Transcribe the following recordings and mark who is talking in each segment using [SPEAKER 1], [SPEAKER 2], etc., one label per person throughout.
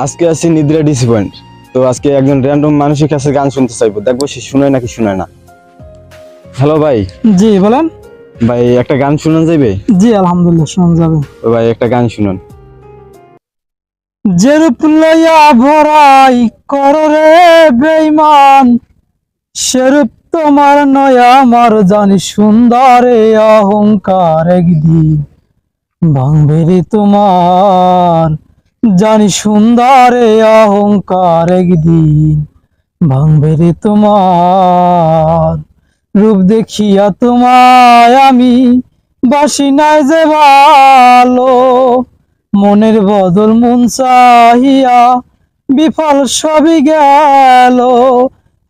[SPEAKER 1] আজকে আছি নিদ্রা ডিসি পয়েন্ট। তো আজকে একজন র্যান্ডম মানুষের কাছে গান শুনতে চাইবো, দেখবো সে শুনায় নাকি শুনায় না। হ্যালো ভাই।
[SPEAKER 2] জি বলেন।
[SPEAKER 1] ভাই একটা গান শুনান যাইবে?
[SPEAKER 2] জি আলহামদুলিল্লাহ শোনা যাবে।
[SPEAKER 1] তো ভাই একটা গান শুনুন।
[SPEAKER 2] যেরূপ লইয়া ভরাই করো রে বেঈমান, সেরূপ তোমার নয় আমার জানি সুন্দরে অহংকার একদিন ভাঙবে রে তোমার, জানি সুন্দরে অহংকার একদিন ভাঙবে রে তোমার। রূপ দেখিয়া তোমায় আমি বাসি নাই যে ভালো, মনের বদল মন চাহিয়া বিফল সবই গেল।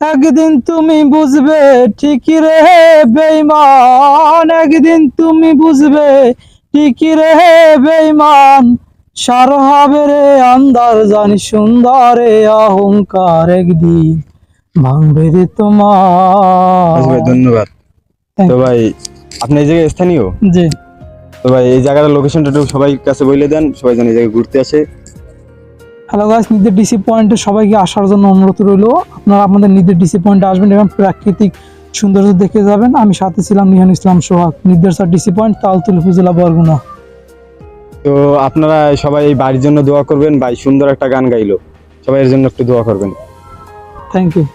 [SPEAKER 2] একদিন তুমি বুঝবে ঠিকই রে বেঈমান, একদিন তুমি বুঝবে ঠিকই রে বেঈমান, সার হবে রে আন্দার জানি সুন্দরে অহংকার একদিন ভাঙবে রে তোমার।
[SPEAKER 1] ভাই ধন্যবাদ। তো ভাই আপনি এই জায়গায় স্থানীয়?
[SPEAKER 2] জি।
[SPEAKER 1] তো ভাই এই জায়গাটার লোকেশনটা একটু সবাই কাছে বলে দেন, সবাই যেন এই জায়গায় ঘুরতে আসে।
[SPEAKER 2] হ্যালো গাইস, নিদের ডিসি পয়েন্টে সবাইকে আসার জন্য অনুরোধ রইল। আপনারা আপনাদের নিদের ডিসি পয়েন্টে আসবেন এবং প্রাকৃতিক সৌন্দর্য দেখে যাবেন। আমি সাথে ছিলাম নিহান ইসলাম সোহাগ, নিদের স্যার ডিসি পয়েন্ট, তালতুল উপজেলা বরগুনা।
[SPEAKER 1] তো আপনারা সবাই এই বাড়ির জন্য দোয়া করবেন। ভাই সুন্দর একটা গান গাইলো, সবাই এর জন্য একটু দোয়া করবেন।
[SPEAKER 2] Thank you.